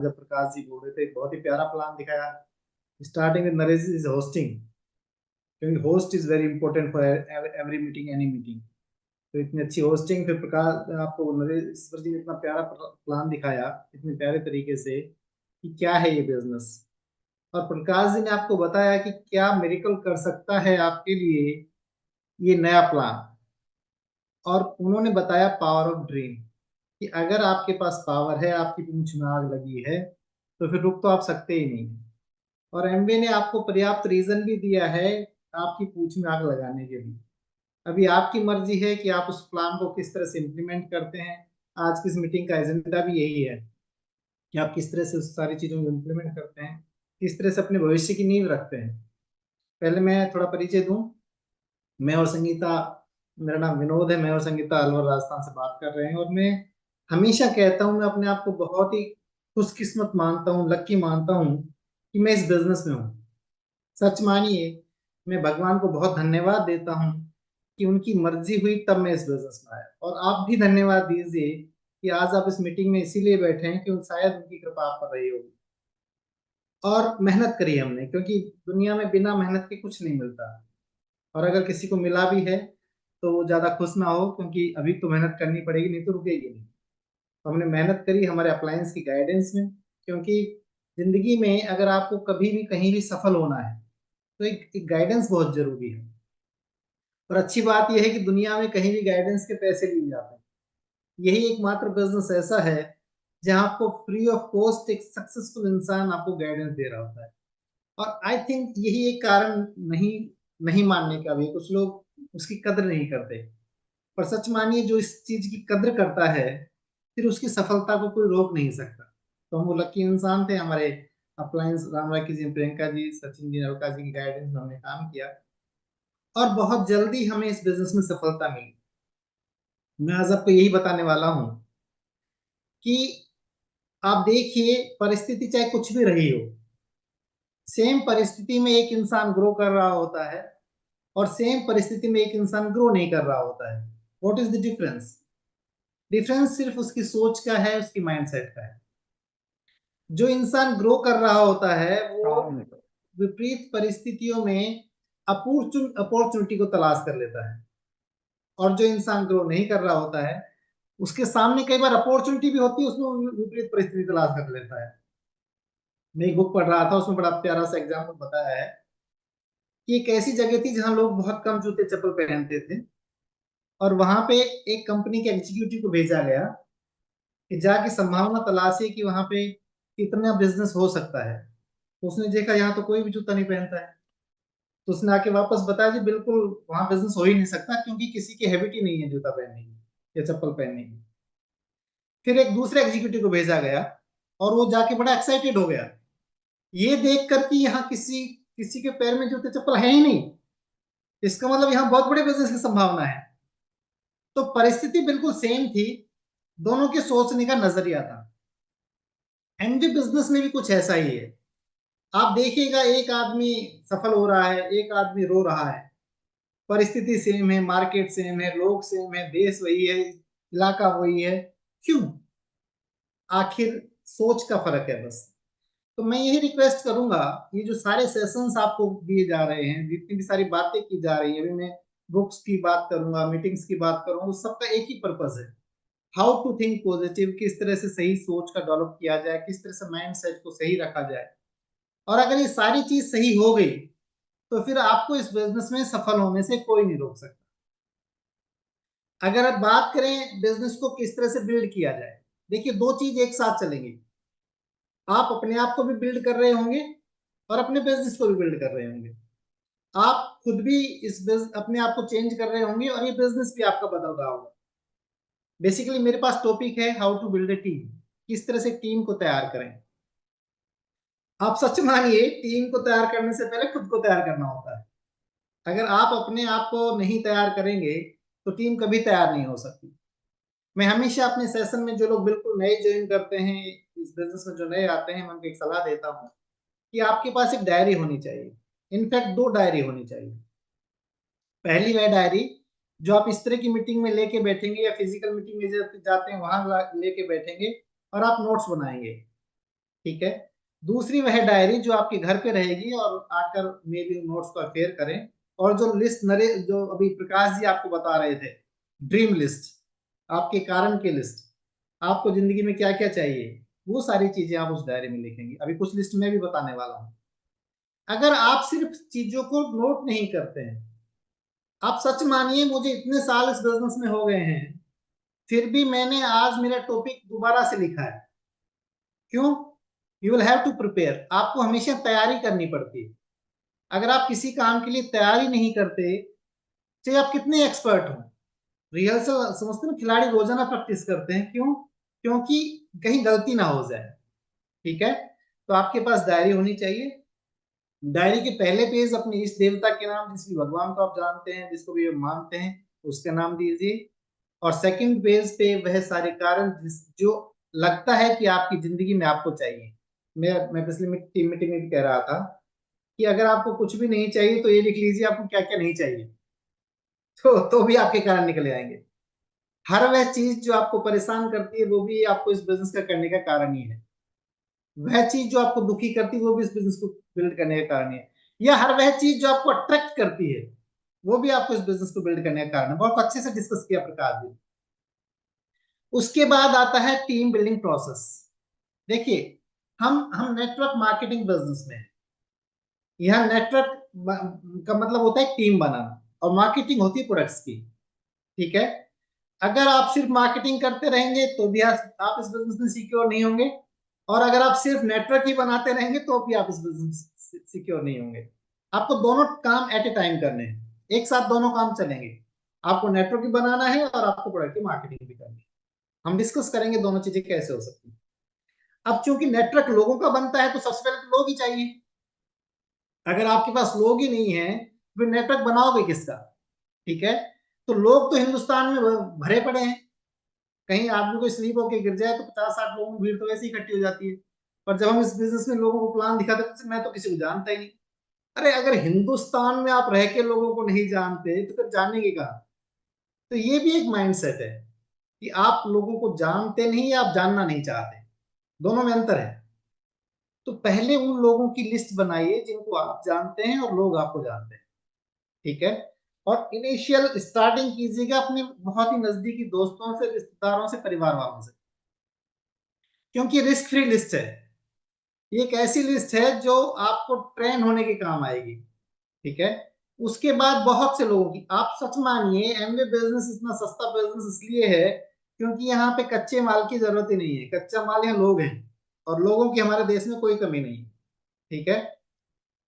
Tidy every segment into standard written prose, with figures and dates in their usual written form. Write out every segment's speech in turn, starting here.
जब प्रकाश जी बोल रहे थे, बहुत ही प्यारा प्लान दिखाया। Starting with Naresh is hosting, क्योंकि host is very important for every meeting, any meeting. तो इतनी अच्छी होस्टिंग, फिर प्रकाश आपको नरेश जी ने इतना प्यारा प्लान दिखाया इतने प्यारे तरीके से कि क्या है ये बिजनेस। और प्रकाश जी ने आपको बताया कि क्या मिरेकल कर सकता है आपके लिए ये नया प्लान। और उन्होंने बताया पावर ऑफ ड्रीम, कि अगर आपके पास पावर है, आपकी पूंछ में आग लगी है, तो फिर रुक तो आप सकते ही नहीं। और एमबी ने आपको पर्याप्त रीजन भी दिया है आपकी पूंछ में आग लगाने के लिए। अभी आपकी मर्जी है कि आप उस प्लान को किस तरह से इम्प्लीमेंट करते हैं। आज की इस मीटिंग का एजेंडा भी यही है कि आप किस तरह से उस सारी चीजों को इम्प्लीमेंट करते हैं, किस तरह से अपने भविष्य की नींव रखते हैं। पहले मैं थोड़ा परिचय दूं। मैं और संगीता, मेरा नाम विनोद है, मैं और संगीता अलवर राजस्थान से बात कर रहे हैं। और मैं हमेशा कहता हूं, मैं अपने आप को बहुत ही खुशकिस्मत मानता हूं, लक्की मानता हूं कि मैं इस बिजनेस में हूं। सच मानिए, मैं भगवान को बहुत धन्यवाद देता हूं कि उनकी मर्जी हुई तब मैं इस बिजनेस में आया। और आप भी धन्यवाद दीजिए कि आज आप इस मीटिंग में इसीलिए बैठे हैं कि शायद उनकी कृपा आप पर रही होगी। और मेहनत करी हमने, क्योंकि दुनिया में बिना मेहनत के कुछ नहीं मिलता। और अगर किसी को मिला भी है तो वो ज्यादा खुश ना हो, क्योंकि अभी तो मेहनत करनी पड़ेगी, नहीं तो रुकेगी नहीं। तो हमने मेहनत करी हमारे अप्लायंस की गाइडेंस में, क्योंकि जिंदगी में अगर आपको कभी भी कहीं भी सफल होना है तो एक गाइडेंस बहुत जरूरी है। और अच्छी बात यह है कि दुनिया में कहीं भी गाइडेंस के पैसे लिए जाते हैं। यही एकमात्र बिजनेस ऐसा है जहां आपको फ्री ऑफ कॉस्ट एक सक्सेसफुल इंसान आपको गाइडेंस दे रहा होता है। और आई थिंक यही एक कारण नहीं नहीं मानने का भी है। कुछ लोग उसकी कदर नहीं करते। पर सच मानिए, जो इस चीज की कद्र करता है फिर उसकी सफलता को कोई रोक नहीं सकता। तो हम वो लकी इंसान थे। हमारे अप्लायंस राम राखी जी, प्रियंका जी, सचिन जी, नवका जी की गाइडेंस में हमने काम किया और बहुत जल्दी हमें इस बिजनेस में सफलता मिली। मैं आज आपको यही बताने वाला हूं कि आप देखिए, परिस्थिति चाहे कुछ भी रही हो, सेम परिस्थिति में एक इंसान ग्रो कर रहा होता है और सेम परिस्थिति में एक इंसान ग्रो नहीं कर रहा होता है। What is the difference? Difference सिर्फ उसकी सोच का है, उसकी माइंडसेट का है। जो इंसान ग्रो कर रहा होता है वो विपरीत परिस्थितियों में अपॉर्चुनिटी को तलाश कर लेता है। और जो इंसान ग्रो नहीं कर रहा होता है उसके सामने कई बार अपॉर्चुनिटी भी होती है, उसमें वो विपरीत परिस्थिति तलाश कर लेता है। मैं एक बुक पढ़ रहा था, उसमें बड़ा प्यारा सा एग्जाम्पल बताया है कि एक ऐसी जगह थी जहां लोग बहुत कम जूते चप्पल पहनते थे। और वहां पे एक कंपनी के एग्जीक्यूटिव को भेजा गया कि जाके संभावना तलाशी कि वहां पे कितना बिजनेस हो सकता है। तो उसने देखा यहाँ तो कोई भी जूता नहीं पहनता है। तो उसने आके वापस बताया जी बिल्कुल वहां बिजनेस हो ही नहीं सकता, क्योंकि किसी की हैबिट ही नहीं है जूता पहनने की या चप्पल पहनने की। फिर एक दूसरे एग्जीक्यूटिव को भेजा गया और वो जाके बड़ा एक्साइटेड हो गया ये देख कर कि यहाँ किसी किसी के पैर में जूते चप्पल है ही नहीं। इसका मतलब यहाँ बहुत बड़े बिजनेस की संभावना है। तो परिस्थिति बिल्कुल सेम थी, दोनों के सोचने का नजरिया था। एंड बिजनेस में भी कुछ ऐसा ही है। आप देखिएगा, एक आदमी सफल हो रहा है, एक आदमी रो रहा है। परिस्थिति सेम है, मार्केट सेम है, लोग सेम है, देश वही है, इलाका वही है। क्यों? आखिर सोच का फर्क है बस। तो मैं यही रिक्वेस्ट करूंगा, ये जो सारे सेशंस आपको दिए जा रहे हैं, जितनी भी सारी बातें की जा रही है, अभी मैं बुक्स की बात करूंगा, मीटिंग्स की बात करूंगा, उस सबका एक ही पर्पज है, हाउ टू थिंक पॉजिटिव। किस तरह से सही सोच का डेवलप किया जाए, किस तरह से माइंड सेट को सही रखा जाए। और अगर ये सारी चीज सही हो गई तो फिर आपको इस बिजनेस में सफल होने से कोई नहीं रोक सकता। अगर आप बात करें बिजनेस को किस तरह से बिल्ड किया जाए, देखिए दो चीज एक साथ चलेंगी। आप अपने आप को भी बिल्ड कर रहे होंगे और अपने बिजनेस को भी बिल्ड कर रहे होंगे। आप खुद भी अपने आप को चेंज कर रहे होंगे और ये बिजनेस भी आपका बदल रहा होगा। बेसिकली मेरे पास टॉपिक है how to build a team, किस तरह से टीम को तैयार करें। आप सच मानिए, टीम को तैयार करने से पहले खुद को तैयार करना होता है। अगर आप अपने आप को नहीं तैयार करेंगे तो टीम कभी तैयार नहीं हो सकती। मैं हमेशा अपने सेशन में जो लोग बिल्कुल नए ज्वाइन करते हैं, इस बिजनेस में जो नए आते हैं, मैं उनको एक सलाह देता हूँ कि आपके पास एक डायरी होनी चाहिए। इनफैक्ट दो डायरी होनी चाहिए। पहली वह डायरी जो आप इस तरह की मीटिंग में लेके बैठेंगे या फिजिकल मीटिंग में जाते हैं वहां लेके बैठेंगे और आप नोट्स बनाएंगे। ठीक है। दूसरी वह डायरी जो आपके घर पे रहेगी और आकर मे भी नोट्स को शेयर करें। और जो लिस्ट जो अभी प्रकाश जी आपको बता रहे थे, ड्रीम लिस्ट, आपके कारण की लिस्ट, आपको जिंदगी में क्या क्या चाहिए, वो सारी चीजें आप उस डायरी में लिखेंगे। अभी कुछ लिस्ट में भी बताने वाला हूं। अगर आप सिर्फ चीजों को नोट नहीं करते हैं, आप सच मानिए मुझे इतने साल इस बिजनेस में हो गए हैं, फिर भी मैंने आज मेरा टॉपिक दोबारा से लिखा है। क्यों? You will have to prepare, आपको हमेशा तैयारी करनी पड़ती है। अगर आप किसी काम के लिए तैयारी नहीं करते, चाहे आप कितने एक्सपर्ट हो, रिहर्सल समझते हैं, खिलाड़ी रोजाना प्रैक्टिस करते हैं। क्यों? क्योंकि कहीं गलती ना हो जाए। ठीक है। तो आपके पास डायरी होनी चाहिए। डायरी के पहले पेज अपने इष्ट देवता के नाम, जिस भी भगवान को आप जानते हैं, जिसको भी आप मानते हैं, उसका नाम दीजिए। और सेकंड पेज पे वह सारे कारण जो लगता है कि आपकी जिंदगी में आपको चाहिए। मैं पिछली मीटिंग में भी कह रहा था कि अगर आपको कुछ भी नहीं चाहिए तो ये लिख लीजिए आपको क्या क्या नहीं चाहिए, तो भी आपके कारण निकले आएंगे। हर वह चीज जो आपको परेशान करती है वो भी आपको इस बिजनेस का करने का कारण ही है। वह चीज जो आपको दुखी करती है वो भी इस बिजनेस को बिल्ड करने का कारण है। या हर वह चीज जो आपको अट्रैक्ट करती है वो भी आपको इस बिजनेस को बिल्ड करने का कारण है। बहुत अच्छे से डिस्कस किया प्रकाश जी। उसके बाद आता है टीम बिल्डिंग प्रोसेस। देखिए, हम नेटवर्क मार्केटिंग बिजनेस में हैं। यहाँ नेटवर्क का मतलब होता है टीम बनाना, और मार्केटिंग होती है प्रोडक्ट्स की। ठीक है। अगर आप सिर्फ मार्केटिंग करते रहेंगे तो भी आप इस बिजनेस में सिक्योर नहीं होंगे, और अगर आप सिर्फ नेटवर्क ही बनाते रहेंगे तो भी आप इस बिजनेस सिक्योर नहीं होंगे। आपको दोनों काम एट ए टाइम करने हैं, एक साथ दोनों काम चलेंगे। आपको नेटवर्क भी बनाना है और आपको प्रोडक्ट की मार्केटिंग भी करनी है। हम डिस्कस करेंगे दोनों चीजें कैसे हो सकती है। अब चूंकि नेटवर्क लोगों का बनता है तो सबसे पहले तो लोग ही चाहिए। अगर आपके पास लोग ही नहीं है तो फिर नेटवर्क बनाओगे किसका? ठीक है। तो लोग तो हिंदुस्तान में भरे पड़े हैं। कहीं आदमी को स्लीप होकर गिर जाए तो 50-60 लोगों की भीड़ तो वैसे ही इकट्ठी हो जाती है। पर जब हम इस बिजनेस में लोगों को प्लान दिखाते हैं तो मैं तो किसी को जानता ही नहीं। अरे अगर हिंदुस्तान में आप रह के लोगों को नहीं जानते तो फिर जानेंगे कहाँ? तो ये भी एक माइंडसेट है कि आप लोगों को जानते नहीं, आप जानना नहीं चाहते। दोनों में अंतर है। तो पहले उन लोगों की लिस्ट बनाइए जिनको आप जानते हैं और लोग आपको जानते हैं। ठीक है। और इनिशियल स्टार्टिंग कीजिएगा अपने बहुत ही नजदीकी दोस्तों से, रिश्तेदारों से, परिवार वालों से, क्योंकि रिस्क फ्री लिस्ट है। ये एक ऐसी लिस्ट है जो आपको ट्रेन होने के काम आएगी। ठीक है। उसके बाद बहुत से लोगों की, आप सच मानिए एमवे बिजनेस इतना सस्ता बिजनेस इसलिए है क्योंकि यहाँ पे कच्चे माल की जरूरत ही नहीं है। कच्चा माल यहाँ लोग हैं, और लोगों की हमारे देश में कोई कमी नहीं है। ठीक है।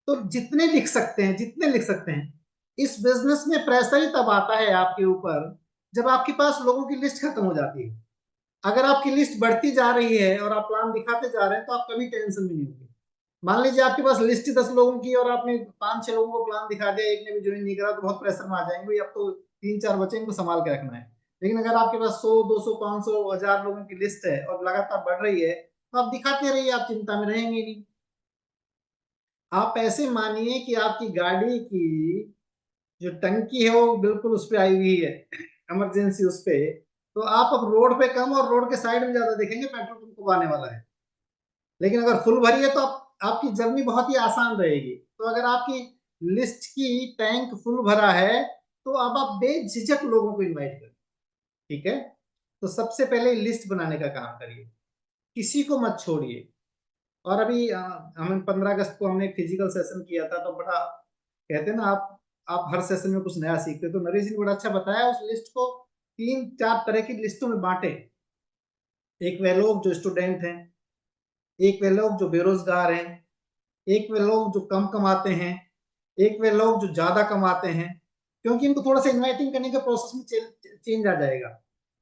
तो जितने लिख सकते हैं, जितने लिख सकते हैं। इस बिजनेस में प्रेशर ही तब आता है आपके ऊपर जब आपके पास लोगों की लिस्ट खत्म हो जाती है। अगर आपकी लिस्ट बढ़ती जा रही है और आप प्लान दिखाते जा रहे हैं तो आप कभी टेंशन में नहीं होंगे। मान लीजिए आपके पास लिस्ट 10 लोगों की और आपने 5-6 लोगों को प्लान दिखा दिया, एक ने भी ज्वाइन नहीं करा, तो बहुत प्रेशर में आ जाएंगे, अब तो 3-4 बच्चे, इनको संभाल के रखना है। लेकिन अगर आपके पास 100, 200, 500, 1000 लोगों की लिस्ट है और लगातार बढ़ रही है तो आप दिखाते रहिए, आप चिंता में रहेंगे नहीं। आप ऐसे मानिए कि आपकी गाड़ी की जो टंकी है वो बिल्कुल उस पर आई हुई है, इमरजेंसी उस पे। तो आप अब रोड पे कम और रोड के साइड में ज्यादा देखेंगे, पेट्रोल पंप कब आने वाला है। लेकिन अगर फुल भरी है तो आपकी जर्नी बहुत ही आसान रहेगी। तो अगर आपकी लिस्ट की टैंक फुल भरा है तो अब आप बेझिझक लोगों को इनवाइट करें। ठीक है। तो सबसे पहले लिस्ट बनाने का काम करिए, किसी को मत छोड़िए। और अभी हम 15 अगस्त को हमने फिजिकल सेशन किया था, तो बड़ा कहते हैं ना, आप हर सेशन में कुछ नया सीखते, तो नरेश जी ने बड़ा अच्छा बताया। उस लिस्ट को 3-4 तरह की लिस्टों में बांटे। एक वे लोग जो स्टूडेंट हैं, एक वे लोग जो बेरोजगार हैं, एक वे लोग जो कम कमाते हैं, एक वे लोग जो ज्यादा कमाते हैं, क्योंकि इनको थोड़ा सा इन्वाइटिंग करने के प्रोसेस में चेंज आ जाएगा।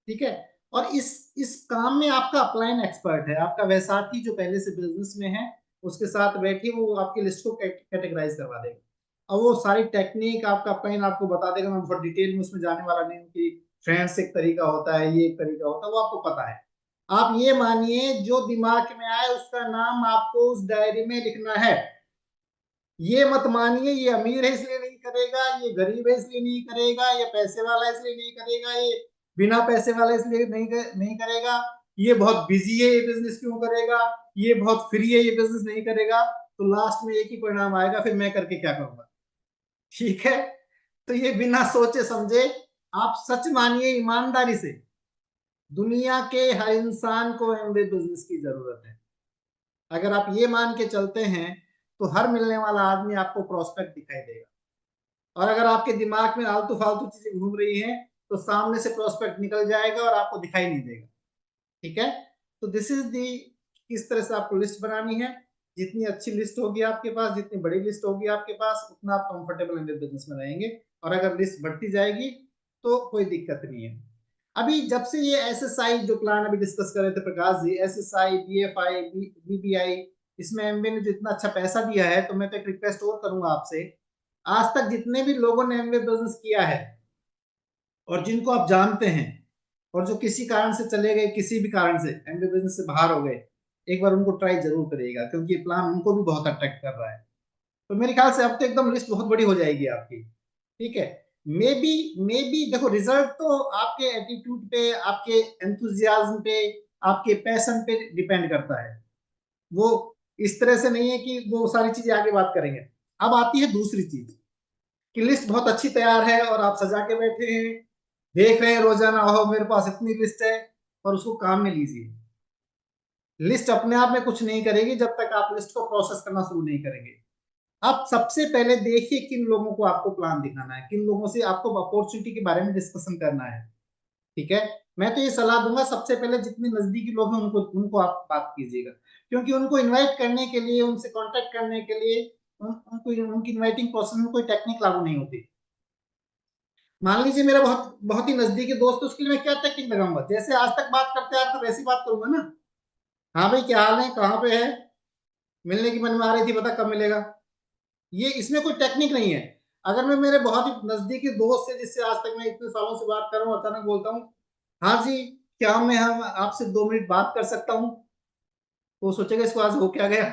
ठीक है। और इस काम में आपका अपलाइन एक्सपर्ट है, आपका वह साथी जो पहले से बिजनेस में है, उसके साथ बैठिए, वो आपकी लिस्ट को कैटेगराइज करवा देगा। और वो सारी टेक्निक आपका अपलाइन आपको बता देगा। मैं बहुत डिटेल में उसमें जाने वाला नहीं हूँ कि फ्रेंड्स एक तरीका होता है, ये एक तरीका होता है, वो आपको पता है। आप ये मानिए जो दिमाग में आए उसका नाम आपको उस डायरी में लिखना है। ये मत मानिए ये अमीर है इसलिए नहीं करेगा, ये गरीब है इसलिए नहीं करेगा, ये पैसे वाला है इसलिए नहीं करेगा, ये बिना पैसे वाला इसलिए नहीं करेगा, ये बहुत बिजी है, ये बिजनेस क्यों करेगा, ये बहुत फ्री है, ये बिजनेस नहीं करेगा, तो लास्ट में एक ही परिणाम आएगा, फिर मैं करके क्या करूंगा। ठीक है, तो ये बिना सोचे समझे आप सच मानिए ईमानदारी से, दुनिया के हर इंसान को एमबीए बिजनेस की जरूरत है। अगर आप ये मान के चलते हैं तो हर मिलने वाला आदमी आपको प्रोस्पेक्ट दिखाई देगा, और अगर आपके दिमाग में आलतू फालतू चीजें घूम रही हैं तो सामने से प्रोस्पेक्ट निकल जाएगा और आपको दिखाई नहीं देगा। ठीक है, तो दिस इज दी, किस तरह से आपको लिस्ट बनानी है। जितनी अच्छी लिस्ट होगी आपके पास, जितनी बड़ी लिस्ट होगी आपके पास, उतना आप कंफर्टेबल एमबीए बिजनेस में रहेंगे। और अगर लिस्ट बढ़ती जाएगी तो कोई दिक्कत नहीं है। अभी जब से ये एसएसआई जो प्लान अभी डिस्कस कर रहे थे Prakash ji, SSI, BFI, BBI, इसमें एमबीए ने जो इतना अच्छा पैसा दिया है, तो मैं तो एक रिक्वेस्ट और करूंगा आपसे, आज तक जितने भी लोगों ने एमबीए बिजनेस किया है और जिनको आप जानते हैं और जो किसी कारण से चले गए, किसी भी कारण से एमबीए बिजनेस से बाहर हो गए, एक बार उनको ट्राई जरूर करिएगा, क्योंकि ये प्लान उनको भी बहुत अट्रैक्ट कर रहा है। तो मेरे ख्याल से अब तो एकदम लिस्ट बहुत बड़ी हो जाएगी आपकी। ठीक है, मे बी देखो, रिजल्ट तो आपके एटीट्यूड पे, आपके एंथुजियाज्म पे, आपके पैशन पे डिपेंड करता है। वो इस तरह से नहीं है कि वो सारी चीजें आगे बात करेंगे। अब आती है दूसरी चीज कि लिस्ट बहुत अच्छी तैयार है और आप सजा के बैठे हैं, देख रहे हैं रोजाना, ओहो मेरे पास इतनी लिस्ट है, और उसको काम में लीजिए। लिस्ट अपने आप में कुछ नहीं करेगी जब तक आप लिस्ट को प्रोसेस करना शुरू नहीं करेंगे। आप सबसे पहले देखिए किन लोगों को आपको प्लान दिखाना है, किन लोगों से आपको अपॉर्चुनिटी के बारे में डिस्कशन करना है। ठीक है, मैं तो ये सलाह दूंगा, सबसे पहले जितने नजदीकी लोग हैं उनको उनको आप बात कीजिएगा, क्योंकि उनको इनवाइट करने के लिए, उनसे कांटेक्ट करने के लिए उनको उनकी इनवाइटिंग प्रोसेस में कोई टेक्निक लागू नहीं होती। मान लीजिए मेरा बहुत बहुत ही नजदीकी दोस्त है, उसके लिए मैं क्या टेक्निक लगाऊंगा, जैसे आज तक बात करते हैं आप तो वैसी बात करूंगा ना। हाँ भाई, क्या हाल है, कहाँ पे है, मिलने की मन में आ रही थी, बता कब मिलेगा। ये इसमें कोई टेक्निक नहीं है। अगर मैं मेरे बहुत ही नजदीकी दोस्त से, जिससे आज तक मैं इतने सालों से बात कर रहा हूँ, अचानक बोलता हूँ हाँ जी, क्या मैं हम आपसे 2 मिनट बात कर सकता हूँ, तो वो सोचेगा इसको आज हो क्या गया।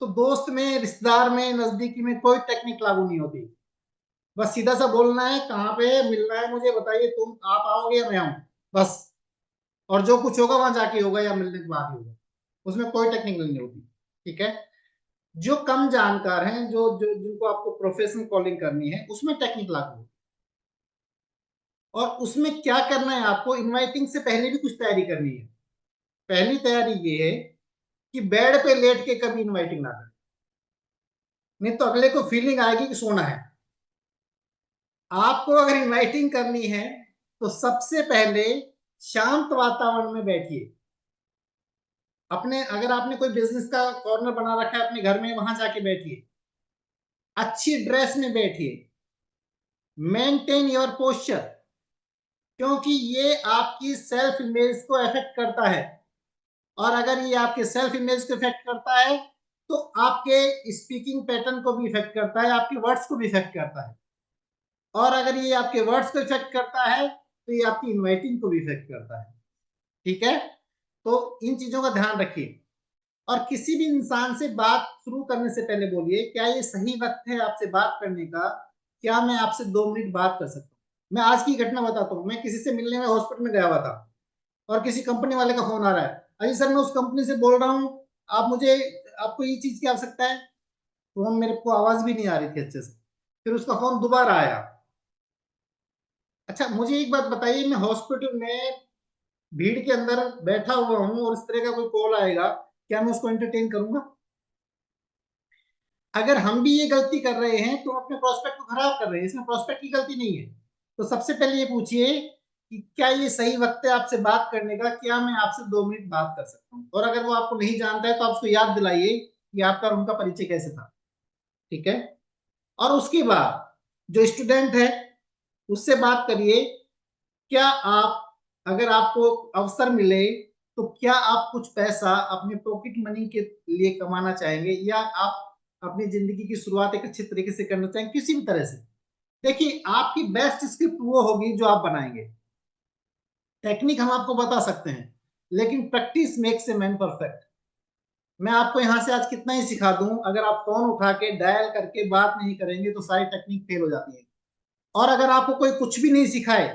तो दोस्त में, रिश्तेदार में, नजदीकी में कोई टेक्निक लागू नहीं होती। बस सीधा सा बोलना है, कहाँ पे है, मिलना है मुझे, बताइए, तुम आप आओगे या मैं आऊं, बस। और जो कुछ होगा वहां जाके होगा या मिलने के बाद ही होगा, उसमें कोई टेक्निक नहीं होती। ठीक है, जो कम जानकार हैं, जो जो जिनको आपको प्रोफेशनल कॉलिंग करनी है, उसमें टेक्निक लागू होती है। और उसमें क्या करना है, आपको इनवाइटिंग से पहले भी कुछ तैयारी करनी है। पहली तैयारी ये है कि बेड पे लेट के कभी इनवाइटिंग ना करें, नहीं तो अगले को फीलिंग आएगी कि सोना है। आपको अगर इनवाइटिंग करनी है तो सबसे पहले शांत वातावरण में बैठिए। अपने, अगर आपने कोई बिजनेस का कॉर्नर बना रखा है अपने घर में, वहां जाके बैठिए, अच्छी ड्रेस में बैठिए, मेंटेन योर पोस्चर, क्योंकि ये आपकी सेल्फ इमेज को अफेक्ट करता है। और अगर ये आपके सेल्फ इमेज को इफेक्ट करता है तो आपके स्पीकिंग पैटर्न को भी इफेक्ट करता है, आपके वर्ड्स को भी इफेक्ट करता है। और अगर ये आपके वर्ड्स को इफेक्ट करता है तो ये आपकी इनवाइटिंग को भी इफेक्ट करता है। ठीक है, तो इन चीजों का ध्यान रखिए। और किसी भी इंसान से बात शुरू करने से पहले बोलिए, क्या ये सही वक्त है आपसे बात करने का, क्या मैं आपसे 2 मिनट बात कर सकता हूँ। मैं आज की घटना बताता हूँ, मैं किसी से मिलने में हॉस्पिटल में गया हुआ था, और किसी कंपनी वाले का फोन आ रहा है, अजी सर मैं उस कंपनी से बोल रहा हूँ, आप मुझे, आपको ये चीज की आवश्यकता है। तो हम, मेरे को आवाज भी नहीं आ रही थी अच्छे से, फिर उसका फोन दोबारा आया। अच्छा मुझे एक बात बताइए, मैं हॉस्पिटल में भीड़ के अंदर बैठा हुआ हूँ और इस तरह का कोई कॉल आएगा, क्या मैं उसको एंटरटेन करूंगा। अगर हम भी ये गलती कर रहे हैं तो अपने प्रोस्पेक्ट को खराब कर रहे हैं, इसमें प्रोस्पेक्ट की गलती नहीं है। तो सबसे पहले ये पूछिए कि क्या ये सही वक्त है आपसे बात करने का, क्या मैं आपसे 2 मिनट बात कर सकता हूँ। और अगर वो आपको नहीं जानता है तो आप उसको याद दिलाइए कि आपका और उनका परिचय कैसे था। ठीक है, और उसके बाद जो स्टूडेंट है उससे बात करिए, क्या आप, अगर आपको अवसर मिले तो क्या आप कुछ पैसा अपने पॉकेट मनी के लिए कमाना चाहेंगे, या आप अपनी जिंदगी की शुरुआत एक अच्छे तरीके से करना चाहेंगे, किसी भी तरह से। देखिए, आपकी बेस्ट स्क्रिप्ट वो होगी जो आप बनाएंगे। टेक्निक हम आपको बता सकते हैं, लेकिन practice makes a man perfect. मैं आपको यहां से आज कितना ही सिखा दूं, अगर आप फोन उठा के डायल करके बात नहीं करेंगे तो सारी टेक्निक फेल हो जाती है। और अगर आपको कोई कुछ भी नहीं सिखाए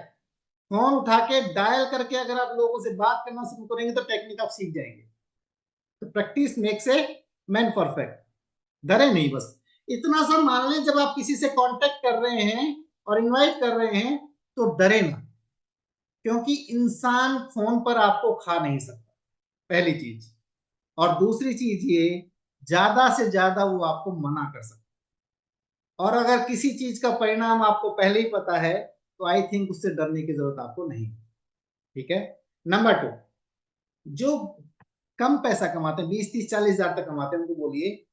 फोन उठा के डायल करके अगर आप लोगों से बात करना शुरू करेंगे तो टेक्निक आप सीख जाएंगे। तो practice makes a man perfect. डरे नहीं, बस इतना सा मान लें, जब आप किसी से कांटेक्ट कर रहे हैं और इनवाइट कर रहे हैं तो डरे ना, क्योंकि इंसान फोन पर आपको खा नहीं सकता, पहली चीज। और दूसरी चीज ये, ज्यादा से ज्यादा वो आपको मना कर सकता है। और अगर किसी चीज का परिणाम आपको पहले ही पता है तो आई थिंक उससे डरने की जरूरत आपको नहीं। ठीक है। नंबर 2, जो कम पैसा कमाते हैं, 20, 30, 40 हजार तक कमाते हैं, उनको बोलिए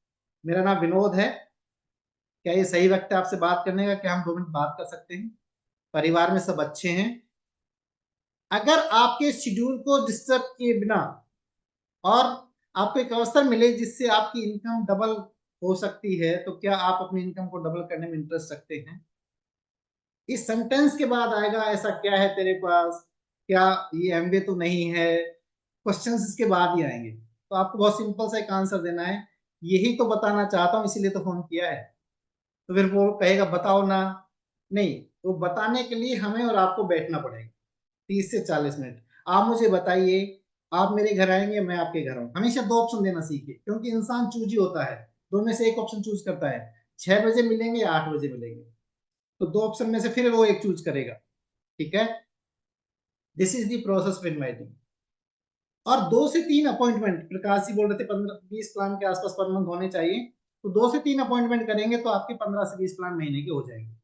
मेरा नाम विनोद है, क्या ये सही वक्त है आपसे बात करने का, क्या हम 2 मिनट बात कर सकते हैं, परिवार में सब अच्छे हैं। अगर आपके शेड्यूल को डिस्टर्ब किए बिना और आपको एक अवसर मिले जिससे आपकी इनकम डबल हो सकती है, तो क्या आप अपनी इनकम को डबल करने में इंटरेस्ट रखते हैं? इस सेंटेंस के बाद आएगा ऐसा क्या है तेरे पास, क्या ये एमबीए तो नहीं है, क्वेश्चंस इसके बाद ही आएंगे। तो आपको बहुत सिंपल सा एक आंसर देना है, यही तो बताना चाहता हूँ इसीलिए तो फोन किया है। तो फिर वो कहेगा बताओ ना, नहीं, तो बताने के लिए हमें और आपको बैठना पड़ेगा 30 से 40 मिनट। आप मुझे बताइए, आप मेरे घर आएंगे, मैं आपके घर आऊँ, हमेशा 2 ऑप्शन देना सीखिए, क्योंकि इंसान चूजी होता है, दो में से एक ऑप्शन चूज करता है। 6 बजे मिलेंगे या 8 बजे मिलेंगे, तो 2 ऑप्शन में से फिर वो एक चूज करेगा। ठीक है। This is the process of inviting. और 2 से 3 अपॉइंटमेंट, प्रकाश जी बोल रहे थे 15-20 प्लान के आसपास पर मंथ होने चाहिए, तो 2 से 3 अपॉइंटमेंट करेंगे तो आपके 15 से 20 प्लान महीने के हो जाएंगे।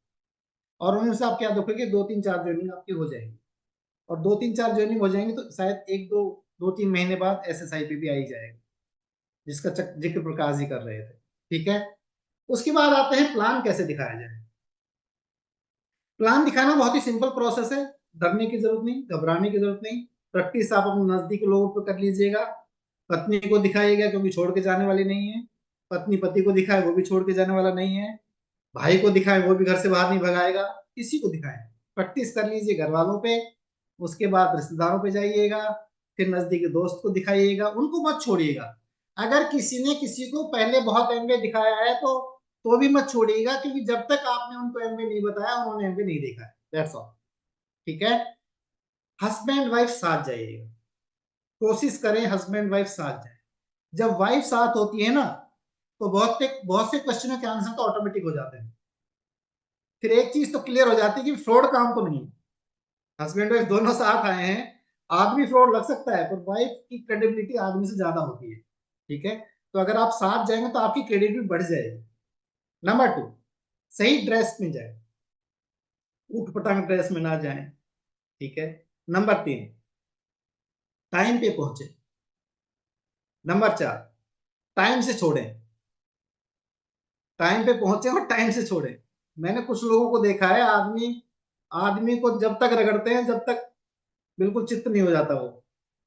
और उनमें से आप क्या देखोगे, 2, 3, 4 ज्वाइनिंग आपकी हो जाएंगी। और 2, 3, 4 ज्वाइनिंग हो जाएंगे तो शायद 1, 2, 2, 3 महीने बाद एसएसआई पे भी आ ही जाएगा, जिसका जिक्र प्रकाश जी कर रहे थे। ठीक है। उसके बाद आते हैं प्लान कैसे दिखाया जाए। प्लान दिखाना बहुत ही सिंपल प्रोसेस है, डरने की जरूरत नहीं, घबराने की जरूरत नहीं। प्रैक्टिस आप अपने नजदीक के लोगों पर कर लीजिएगा। पत्नी को दिखाइएगा क्योंकि छोड़ के जाने वाली नहीं है, पत्नी पति को दिखाए वो भी छोड़ के जाने वाला नहीं है, भाई को दिखाए वो भी घर से बाहर नहीं भगाएगा, किसी को दिखाए। प्रैक्टिस कर लीजिए घर वालों पे, उसके बाद रिश्तेदारों पे जाइएगा, फिर नजदीकी दोस्त को दिखाइएगा, उनको मत छोड़िएगा। अगर किसी ने किसी को पहले बहुत एमबीए दिखाया है तो भी मत छोड़िएगा, क्योंकि जब तक आपने उनको एमबीए नहीं बताया उन्होंने एमबीए नहीं देखा है, दैट्स ऑल। ठीक है। हस्बैंड वाइफ साथ जाइएगा, कोशिश करें हस्बैंड वाइफ साथ जाए। जब वाइफ साथ होती है ना, तो बहुत से क्वेश्चनों के आंसर तो ऑटोमेटिक हो जाते हैं। फिर एक चीज तो क्लियर हो जाती है कि फ्रॉड काम तो नहीं है। हस्बैंड वाइफ दोनों साथ आए हैं, आदमी फ्रॉड लग सकता है पर वाइफ की क्रेडिबिलिटी आदमी से ज्यादा होती है। ठीक है। तो अगर आप साथ जाएंगे तो आपकी क्रेडिबिलिटी बढ़ जाएगी। नंबर 2, सही ड्रेस में जाए, उठ पटांग ड्रेस में ना जाए। ठीक है। नंबर 3, टाइम पे पहुंचे। नंबर 4, टाइम से छोड़ें, टाइम पे पहुंचे और टाइम से छोड़ें। मैंने कुछ लोगों को देखा है, आदमी आदमी को जब तक रगड़ते हैं जब तक बिल्कुल चित्त नहीं हो जाता वो।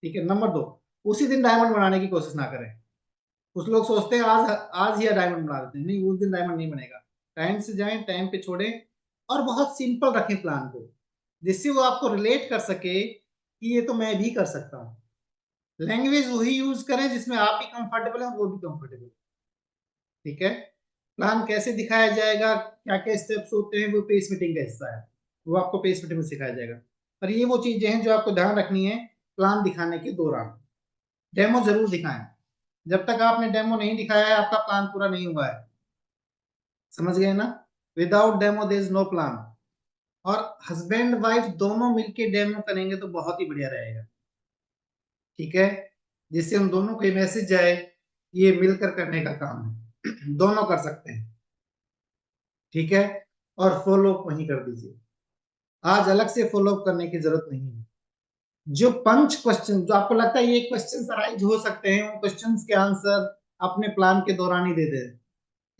ठीक है। नंबर 2, उसी दिन डायमंड बनाने की कोशिश ना करें। कुछ लोग सोचते हैं आज आज ही डायमंड बना देते हैं, नहीं, उस दिन डायमंड नहीं बनेगा। टाइम से जाएं, टाइम पे छोड़ें, और बहुत सिंपल रखें प्लान को, जिससे वो आपको रिलेट कर सके कि ये तो मैं भी कर सकता हूँ। लैंग्वेज वही यूज करें जिसमें आप भी कंफर्टेबल हैं और वो भी कंफर्टेबल। ठीक है। प्लान कैसे दिखाया जाएगा, क्या क्या स्टेप्स होते हैं, वो पेस मीटिंग का हिस्सा है, वो आपको पेस मीटिंग में सिखाया जाएगा। पर ये वो चीजें हैं जो आपको ध्यान रखनी है प्लान दिखाने के दौरान। डेमो जरूर दिखाएं, जब तक आपने डेमो नहीं दिखाया है आपका प्लान पूरा नहीं हुआ है। समझ गए ना? Without demo there is no plan. और हस्बैंड वाइफ दोनों मिलके डेमो करेंगे तो बहुत ही बढ़िया रहेगा। ठीक है। जिससे हम दोनों को मैसेज जाए, ये मिलकर करने का काम है दोनों कर सकते हैं। ठीक है। और फॉलो अप वहीं कर दीजिए, आज अलग से फॉलो अप करने की जरूरत नहीं है। जो पंच क्वेश्चन जो आपको लगता है ये क्वेश्चन अराइज हो सकते हैं, उन क्वेश्चंस के आंसर अपने प्लान के दौरान ही दे दे।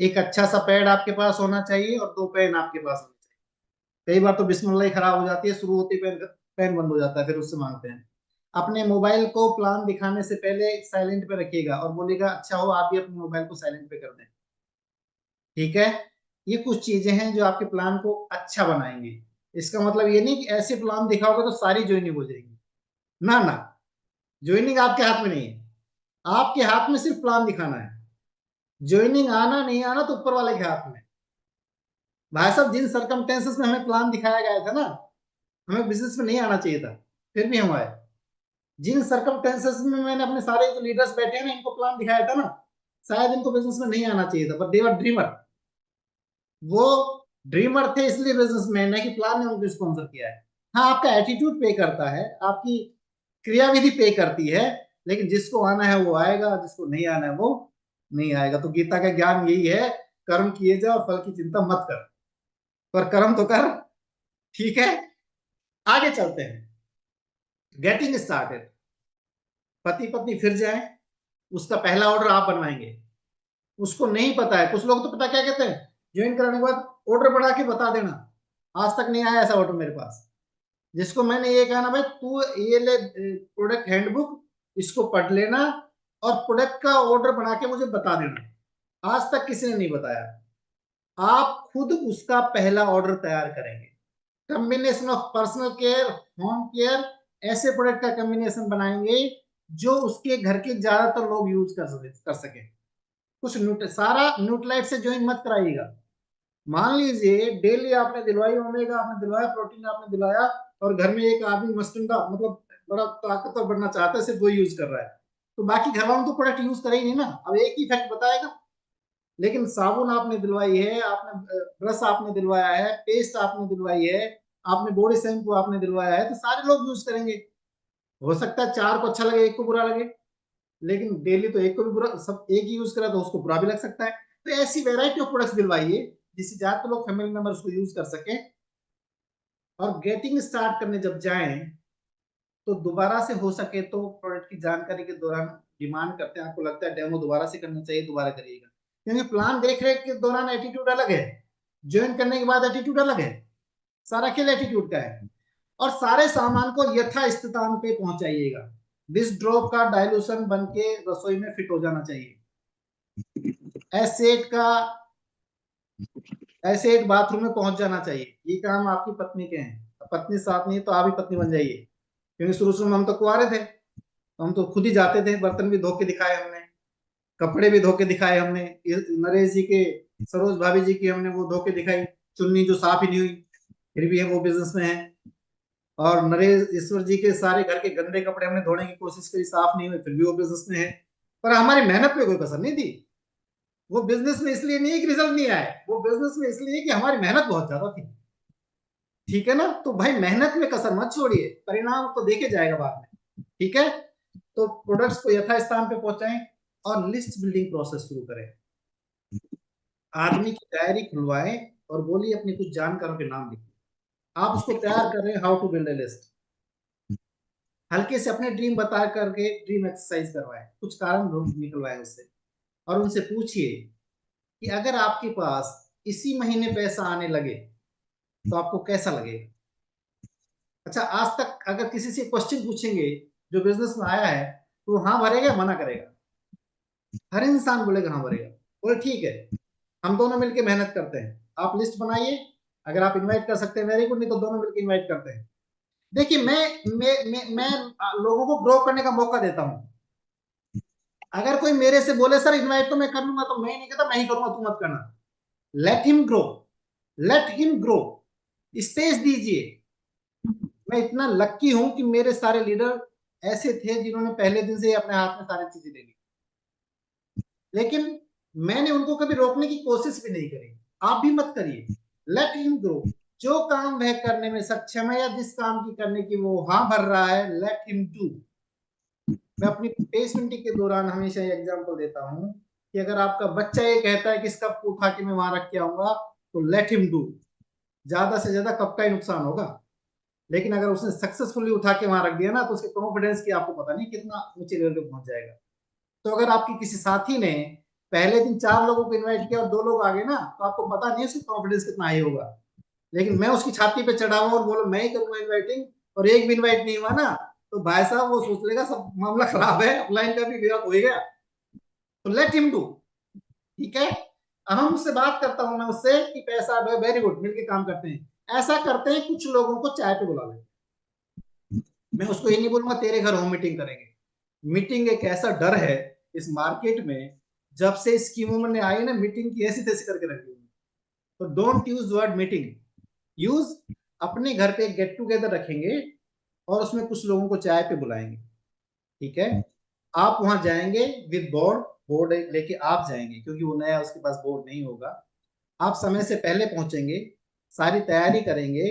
एक अच्छा सा पैड आपके पास होना चाहिए और 2 पेन आपके पास होने चाहिए। कई बार तो बिस्मिल्लाह ही खराब हो जाती है, शुरू होती पेन पेन बंद हो जाता है, फिर उससे मांगते हैं। अपने मोबाइल को प्लान दिखाने से पहले साइलेंट पे रखिएगा और बोलेगा अच्छा हो आप भी अपने मोबाइल को साइलेंट पे कर दें। ठीक है। ये कुछ चीजें हैं जो आपके प्लान को अच्छा बनाएंगे। इसका मतलब ये नहीं कि ऐसे प्लान दिखाओगे तो सारी ज्वाइनिंग हो जाएगी, ना ना, ज्वाइनिंग आपके हाथ में नहीं है, आपके हाथ में सिर्फ प्लान दिखाना है। ज्वाइनिंग आना नहीं आना तो ऊपर वाले के हाथ में। भाई साहब जिन सरकमटेंसेस में हमें प्लान दिखाया गया था ना, हमें बिजनेस में नहीं आना चाहिए था, फिर भी हम आए। जिन सर्कमस्टेंसेस में मैंने अपने सारे जो लीडर्स बैठे हैं ना, इनको प्लान दिखाया था ना, शायद इनको बिजनेस में नहीं आना चाहिए था, बट दे वर ड्रीमर। वो ड्रीमर थे इसलिए बिजनेसमैन है कि प्लान ने उनको स्पॉन्सर किया है। हाँ, आपका एटीट्यूड पे करता है, आपकी क्रियाविधि पे करती है, लेकिन जिसको आना है वो आएगा, जिसको नहीं आना है वो नहीं आएगा। तो गीता का ज्ञान यही है, कर्म किए जा और फल की चिंता मत कर, पर कर्म तो कर। ठीक है, आगे चलते हैं। गेटिंग स्टार्टेड, पति पत्नी फिर जाए, उसका पहला ऑर्डर आप बनवाएंगे। उसको नहीं पता है, कुछ लोग तो पता क्या कहते हैं, ज्वाइन कराने के बाद ऑर्डर बढ़ा के बता देना, आज तक नहीं आया ऐसा ऑर्डर मेरे पास। जिसको मैंने ये कहा ना, भाई तू ये ले प्रोडक्ट हैंडबुक, इसको पढ़ लेना और प्रोडक्ट का ऑर्डर बना के मुझे बता देना। आज तक किसी ने नहीं बताया। आप खुद उसका पहला ऑर्डर तैयार करेंगे, combination of personal care, home care, ऐसे प्रोडक्ट का कॉम्बिनेशन बनाएंगे जो उसके घर के ज्यादातर लोग यूज कर सके। कुछ सारा न्यूट्रलाइट से ज्वाइन मत कराइएगा। मान लीजिए डेली आपने दिलवाई ओमेगा, आपने दिलवाया प्रोटीन, आपने दिलवाया, और घर में एक आदमी मस्टंडा मतलब बड़ा ताकतवर बनना चाहता है, सिर्फ वो यूज कर रहा है, तो बाकी घर वालों तो प्रोडक्ट यूज करे ही नहीं ना, अब एक ही इफेक्ट बताएगा। लेकिन साबुन आपने दिलवाई है, आपने ब्रश आपने दिलवाया है, पेस्ट आपने दिलवाई है, आपने बॉडी शैम्पू आपने दिलवाया है, तो सारे लोग यूज करेंगे। हो सकता है चार को अच्छा लगे, एक को बुरा लगे, लेकिन डेली तो एक को भी बुरा, सब एक ही यूज करा तो उसको बुरा भी लग सकता है। तो ऐसी वेराइटी ऑफ प्रोडक्ट्स दिलवाइए जिससे ज्यादातर लोग फैमिली मेंबर उसको यूज कर सके। और गेटिंग स्टार्ट करने जब जाएं तो दोबारा से हो सके तो प्रोडक्ट की जानकारी के दौरान डिमांड करते हैं, आपको लगता है डेमो दोबारा से करना चाहिए, दोबारा करिएगा। क्योंकि प्लान देख रेख के दौरान एटीट्यूड अलग है, ज्वाइन करने के बाद एटीट्यूड अलग है, सारा खेल एटीट्यूड का है। और सारे सामान को यथा स्थान पे पहुंचाइएगा। दिस ड्रॉप का डाइल्यूशन बन के रसोई में फिट हो जाना चाहिए। एसेट का एसेट बाथरूम में पहुंच जाना चाहिए। ये काम आपकी पत्नी के हैं, पत्नी साथ नहीं है तो आप ही पत्नी बन जाइए। क्योंकि शुरू शुरू में हम तो कुंवारे थे, तो हम तो खुद ही जाते थे, बर्तन भी धो के दिखाए हमने, कपड़े भी धो के दिखाए हमने। नरेश जी के, सरोज भाभी जी की हमने वो धो के दिखाई, चुन्नी जो साफ ही नहीं हुई, फिर भी है वो बिजनेस में है। और नरेश ईश्वर जी के सारे घर के गंदे कपड़े हमने धोने की कोशिश करी, साफ नहीं हुए, फिर भी वो बिजनेस में है। पर हमारी मेहनत में कोई कसर नहीं थी। वो बिजनेस में इसलिए नहीं है कि रिजल्ट नहीं आए, वो बिजनेस में इसलिए कि हमारी मेहनत बहुत ज्यादा थी। ठीक है ना, तो भाई मेहनत में कसर मत छोड़िए, परिणाम तो देखे जाएगा बाद में। ठीक है, तो प्रोडक्ट्स को यथास्थान पे पहुंचाएं और लिस्ट बिल्डिंग प्रोसेस शुरू करें। आदमी की डायरी खुलवाएं और बोलिए अपनी कुछ जानकारों के नाम लिखिए। आप उसको तैयार कर रहे हैं, how to build a list. हल्के से अपने ड्रीम बता करके ड्रीम एक्सरसाइज करवाएं, कुछ कारण निकलवाएं उससे, और उनसे पूछिए कि अगर आपके पास इसी महीने पैसा आने लगे तो आपको कैसा लगेगा। अच्छा, आज तक अगर किसी से क्वेश्चन पूछेंगे जो बिजनेस में आया है, तो हाँ भरेगा मना करेगा। हर इंसान बोलेगा हाँ भरेगा। बोले ठीक है, हम दोनों मिलकर मेहनत करते हैं, आप लिस्ट बनाइए, अगर आप इनवाइट कर सकते हैं वेरी गुड, नहीं तो दोनों मिलकर इनवाइट करते हैं। देखिए मैं लोगों को ग्रो करने का मौका देता हूं। अगर कोई मेरे से बोले सर इनवाइट तो मैं कर लूंगा, तो मैं नहीं कहता मैं ही करूंगा, तू मत करना। Let him grow, let him grow, space दीजिए। मैं इतना लक्की हूं कि मेरे सारे लीडर ऐसे थे जिन्होंने पहले दिन से अपने हाथ में सारी चीजें ले ली, लेकिन मैंने उनको कभी रोकने की कोशिश भी नहीं करी। आप भी मत करिए, लेट हिम ग्रो। जो काम वह करने में सक्षम है या जिस काम की करने की वो हाँ भर रहा है, लेट हिम डू। मैं अपनी प्लेसमेंट के दौरान हमेशा ये एग्जांपल देता हूं कि अगर आपका बच्चा ये कहता है कि इस कप को उठा के मैं वहां रख के आऊंगा, तो लेट हिम डू। ज्यादा से ज्यादा कप का ही नुकसान होगा, लेकिन अगर उसने सक्सेसफुली उठा के वहां रख दिया ना, तो उसके कॉन्फिडेंस की आपको पता नहीं कितना ऊंचे लेवल पे पहुंच जाएगा। तो अगर आपके किसी साथी ने पहले दिन 4 लोगों को इनवाइट किया और 2 लोग आ गए ना, तो आपको पता नहीं उसका कॉन्फिडेंस कितना हाई होगा। लेकिन मैं उसकी छाती पे चढ़ा हुआ और बोलो मैं ही करूंगा इन्वाइटिंग, और एक भी इन्वाइट नहीं हुआ ना, तो भाई साहब वो सोच लेगा सब मामला खराब है, अपलाइन का भी विरोध हो ही गया। तो लेट हिम डू। ठीक है, अब हम उससे बात करता हूं मैं उससे कि पैसा वेरी गुड, मिलके काम करते हैं। ऐसा करते हैं, कुछ लोगों को चाय पे बुला लेते, मैं उसको ये नहीं बोलूंगा तेरे घर होम मीटिंग करेंगे। मीटिंग एक ऐसा डर है इस मार्केट में, जब से स्कीमों में आई ना, मीटिंग की ऐसी तैसी करके रखी हुई। तो don't use word meeting, use अपने घर पे एक गेट टुगेदर रखेंगे और उसमें कुछ लोगों को चाय पे बुलाएंगे, ठीक है। आप वहां जाएंगे विद बोर्ड, बोर्ड लेके आप जाएंगे क्योंकि वो नया, उसके पास बोर्ड नहीं होगा। आप समय से पहले पहुंचेंगे, सारी तैयारी करेंगे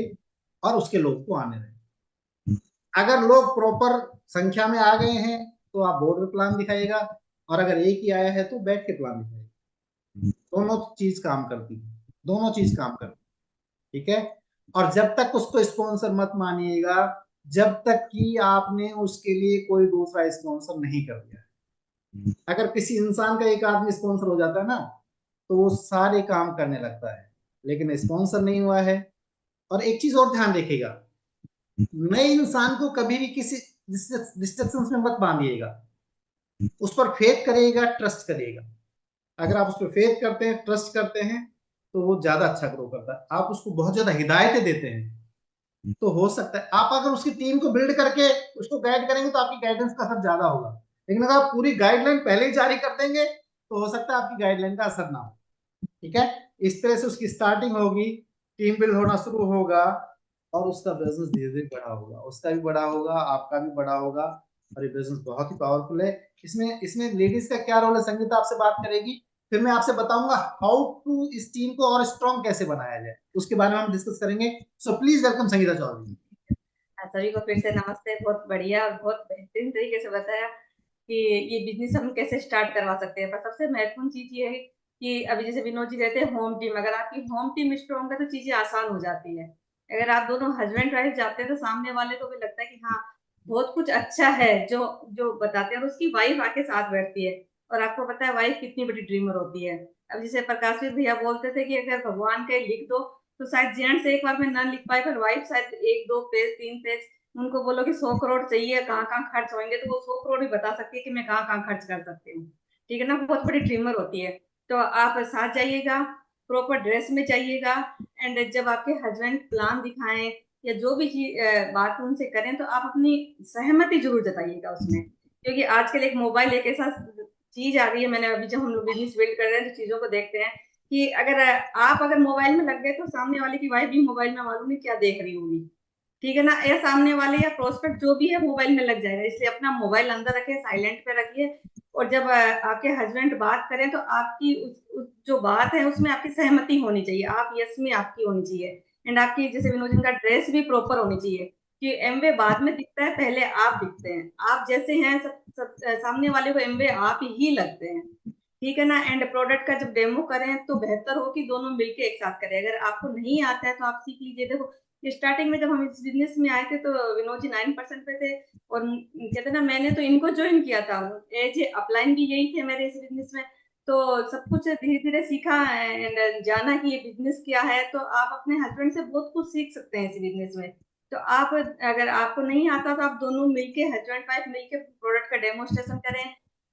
और उसके लोग को आने देंगे। अगर लोग प्रॉपर संख्या में आ गए हैं तो आप बोर्ड पे प्लान दिखाइएगा, और अगर एक ही आया है तो बैठ के प्लान दिखाइएगा। दोनों चीज काम करती है, दोनों चीज काम करती है, ठीक है। और जब तक उसको स्पॉन्सर मत मानिएगा जब तक कि आपने उसके लिए कोई दूसरा स्पॉन्सर नहीं कर दिया। अगर किसी इंसान का एक आदमी स्पॉन्सर हो जाता है ना तो वो सारे काम करने लगता है, लेकिन स्पॉन्सर नहीं हुआ है। और एक चीज और ध्यान रखिएगा, नए इंसान को कभी भी किसी डिस्ट्रक्शन में मत बांधिएगा, उस पर फेथ करिएगा, ट्रस्ट करिएगा। अगर आप उस पर फेथ करते हैं, ट्रस्ट करते हैं, तो वो ज्यादा अच्छा ग्रो करता है। आप उसको बहुत ज्यादा हिदायतें देते हैं तो हो सकता है आप अगर उसकी टीम को बिल्ड करके उसको गाइड करेंगे तो आपकी गाइडेंस का असर ज्यादा होगा। लेकिन अगर आप पूरी गाइडलाइन पहले ही जारी कर देंगे तो हो सकता है आपकी गाइडलाइन का असर ना हो, ठीक है। इस तरह से उसकी स्टार्टिंग होगी, टीम बिल्ड होना शुरू होगा और उसका बिजनेस धीरे धीरे बड़ा होगा, उसका भी बड़ा होगा, आपका भी बड़ा होगा। और ये बिजनेस बहुत ही पावरफुल है। इसमें इसमें लेडीज का क्या रोल है, संगीता आपसे बात करेगी, फिर मैं आपसे बताऊंगा हाउ टू इस टीम को और स्ट्रॉन्ग कैसे बनाया जाए, उसके बारे में हम डिस्कस करेंगे। So please welcome Sangeeta Chaudhary. सभी को फिर से नमस्ते। बहुत बढ़िया और बहुत बेहतरीन तरीके से बताया कि ये बिजनेस हम कैसे स्टार्ट करवा सकते हैं। पर सबसे महत्वपूर्ण चीज ये है कि अभी जैसे विनोद जी रहते हैं होम टीम, अगर आपकी होम टीम स्ट्रॉन्ग है तो चीजें आसान हो जाती है। अगर आप दोनों हस्बैंड वाइफ जाते हैं तो सामने वाले को भी लगता है कि हाँ बहुत कुछ अच्छा है जो जो बताते हैं, और उसकी वाइफ आके साथ बैठती है। और आपको पता है वाइफ कितनी बड़ी ड्रीमर होती है। अब जैसे प्रकाशवीर भैया बोलते थे कि अगर भगवान का लिख दो तो शायद जेंट्स एक बार में ना लिख पाए, पर वाइफ शायद एक दो पेज तीन पेज, उनको बोलो कि 100 करोड़ चाहिए कहाँ कहाँ खर्च होंगे तो वो 100 करोड़ भी बता सकती है कि मैं कहाँ कहाँ खर्च कर सकती हूँ। ठीक है ना, बहुत बड़ी ड्रीमर होती है। तो आप साथ जाइएगा, प्रॉपर ड्रेस में जाइएगा, एंड जब आपके हस्बैंड प्लान दिखाएं या जो भी बात उनसे करें तो आप अपनी सहमति जरूर जताइएगा उसमें। क्योंकि आजकल एक मोबाइल एक ऐसा चीज आ गई है, मैंने अभी जब हम लोग बिजनेस बिल्ड कर रहे हैं तो चीजों को देखते हैं कि अगर आप अगर मोबाइल में लग गए तो सामने वाले की वाइफ भी मोबाइल में मालूम नहीं क्या देख रही होगी। ठीक है ना, या सामने वाले या प्रोस्पेक्ट जो भी है मोबाइल में लग जाएगा। इसलिए अपना मोबाइल अंदर रखिए, साइलेंट पे रखिए। और जब आपके हस्बैंड बात करें तो आपकी उस जो बात है उसमें आपकी सहमति होनी चाहिए, आप यस में आपकी होनी चाहिए। एंड आपकी जैसे विनोद जी का ड्रेस भी प्रॉपर होनी चाहिए कि एमवे बाद में दिखता है, पहले आप दिखते हैं। आप जैसे हैं सब सामने वाले को एमवे आप ही लगते हैं। ठीक है ना, एंड प्रोडक्ट का जब डेमो करें तो बेहतर हो कि दोनों मिलके एक साथ करें। अगर आपको नहीं आता है तो आप सीख लीजिए। देखो स्टार्टिंग में जब हम इस बिजनेस में आए थे तो विनोद जी 9% पे थे, और कहते ना मैंने तो इनको ज्वाइन किया था, एज अपलाइन भी यही थे मेरे इस बिजनेस में। तो सब कुछ धीरे धीरे सीखा एंड जाना कि ये बिजनेस क्या है। तो आप अपने हस्बैंड से बहुत कुछ सीख सकते हैं इस बिजनेस में। तो आप अगर आपको नहीं आता तो आप दोनों मिलके हस्बैंड वाइफ मिलके प्रोडक्ट का डेमोस्ट्रेशन करें।